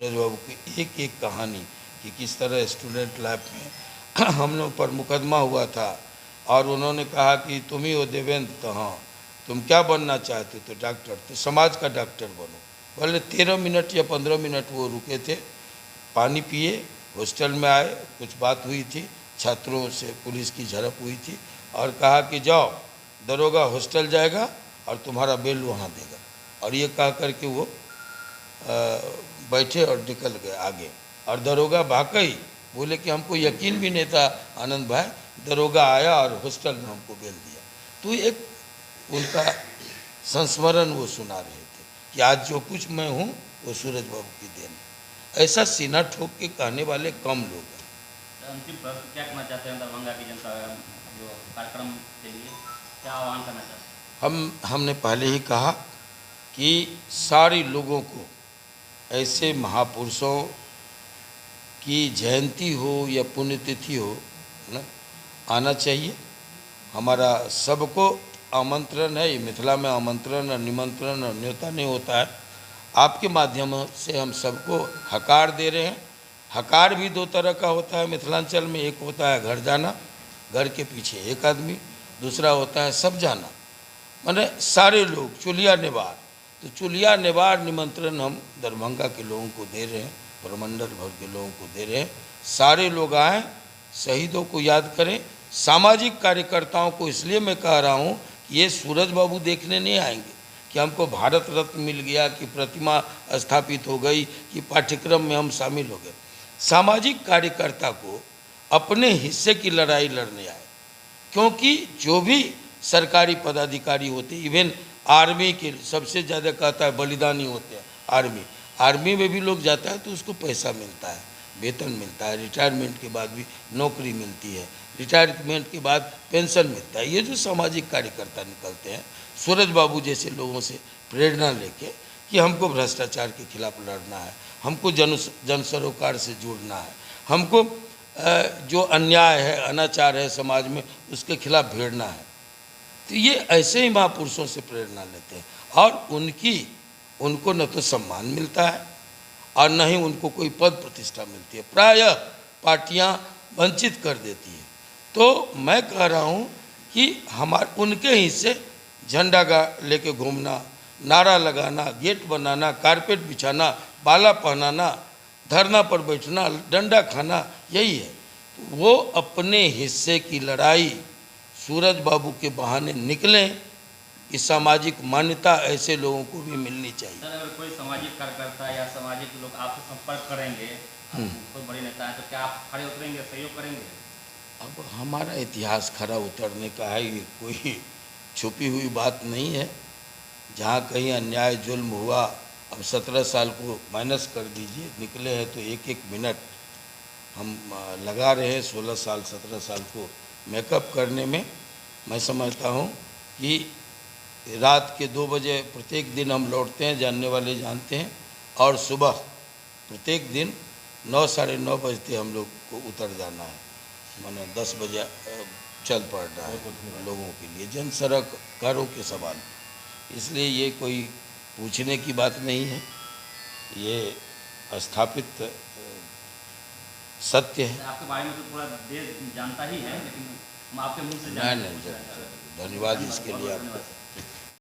सूरज बाबू की एक एक कहानी कि किस तरह स्टूडेंट लाइफ में हम लोग पर मुकदमा हुआ था और उन्होंने कहा कि तुम ही हो देवेंद्र, तो हाँ तुम क्या बनना चाहते, तो डॉक्टर, तो समाज का डॉक्टर बनो। भले 13 मिनट या 15 मिनट वो रुके थे, पानी पिए, हॉस्टल में आए, कुछ बात हुई थी, छात्रों से पुलिस की झड़प हुई थी और कहा कि जाओ दरोगा हॉस्टल जाएगा और तुम्हारा बेल वहाँ देगा। और ये कह कर के वो बैठे और निकल गए आगे। और दरोगा भागई, बोले कि हमको यकीन भी नहीं था आनंद भाई, दरोगा आया और हॉस्टल में हमको बेल दिया। तो एक उनका संस्मरण वो सुना रहे थे कि आज जो कुछ मैं हूँ वो सूरज बाबू की देन है। ऐसा सीना ठोक के कहने वाले कम लोग हैं। अंतिम प्रश्न, क्या कहना चाहते हैं दरभंगा की जनता जो कार्यक्रम के लिए क्या आह्वान करना चाहते हैं? हमने पहले ही कहा कि सारे लोगों को ऐसे महापुरुषों की जयंती हो या पुण्यतिथि हो ना, आना चाहिए। हमारा सबको आमंत्रण है, ये मिथिला में आमंत्रण और निमंत्रण और न्योता नहीं होता है। आपके माध्यम से हम सबको हकार दे रहे हैं। हकार भी दो तरह का होता है मिथिलांचल में, एक होता है घर जाना, घर के पीछे एक आदमी, दूसरा होता है सब जाना, माने सारे लोग, चुलिया निवार। तो चुलिया निवार निमंत्रण हम दरभंगा के लोगों को दे रहे हैं, प्रमंडल भर के लोगों को दे रहे हैं। सारे लोग आएँ, शहीदों को याद करें। सामाजिक कार्यकर्ताओं को इसलिए मैं कह रहा हूँ कि ये सूरज बाबू देखने नहीं आएंगे कि हमको भारत रत्न मिल गया, कि प्रतिमा स्थापित हो गई, कि पाठ्यक्रम में हम शामिल हो गए। सामाजिक कार्यकर्ता को अपने हिस्से की लड़ाई लड़ने आए, क्योंकि जो भी सरकारी पदाधिकारी होते, इवन आर्मी के सबसे ज़्यादा कहता है बलिदानी होते हैं आर्मी में भी लोग जाता है तो उसको पैसा मिलता है, वेतन मिलता है, रिटायरमेंट के बाद भी नौकरी मिलती है, रिटायरमेंट के बाद पेंशन मिलता है। ये जो सामाजिक कार्यकर्ता निकलते हैं, सूरज बाबू जैसे लोगों से प्रेरणा लेके कि हमको भ्रष्टाचार के खिलाफ लड़ना है, हमको जन सरोकार से जुड़ना है, हमको जो अन्याय है, अनाचार है समाज में, उसके खिलाफ भिड़ना है। तो ये ऐसे ही महापुरुषों से प्रेरणा लेते हैं और उनको न तो सम्मान मिलता है और न ही उनको कोई पद प्रतिष्ठा मिलती है। प्रायः पार्टियां वंचित कर देती है। तो मैं कह रहा हूँ कि उनके हिस्से झंडा लेके घूमना, नारा लगाना, गेट बनाना, कारपेट बिछाना, बाला पहनाना, धरना पर बैठना, डंडा खाना, यही है। तो वो अपने हिस्से की लड़ाई सूरज बाबू के बहाने निकलें कि सामाजिक मान्यता ऐसे लोगों को भी मिलनी चाहिए। सर, अगर कोई सामाजिक कार्यकर्ता या सामाजिक लोग आपसे संपर्क करेंगे, कोई बड़े नेता है, तो क्या आप खड़े उतरेंगे, सहयोग करेंगे? अब हमारा इतिहास खरा उतरने का है, ये कोई छुपी हुई बात नहीं है। जहाँ कहीं अन्याय जुल्म हुआ, अब 17 साल को माइनस कर दीजिए, निकले हैं तो एक एक मिनट हम लगा रहे हैं 16 साल 17 साल को मेकअप करने में। मैं समझता हूँ कि रात के 2 बजे प्रत्येक दिन हम लौटते हैं, जानने वाले जानते हैं, और सुबह प्रत्येक दिन 9 साढ़े 9 बजते हम लोग को उतर जाना है, माने 10 बजे चल पड़ना है लोगों के लिए, जन सरोकारों के सवाल। इसलिए ये कोई पूछने की बात नहीं है, ये स्थापित सत्य है। आपके बारे में तो पूरा देश जानता ही है, लेकिन हम आपके मुंह से नहीं, धन्यवाद इसके लिए आपको।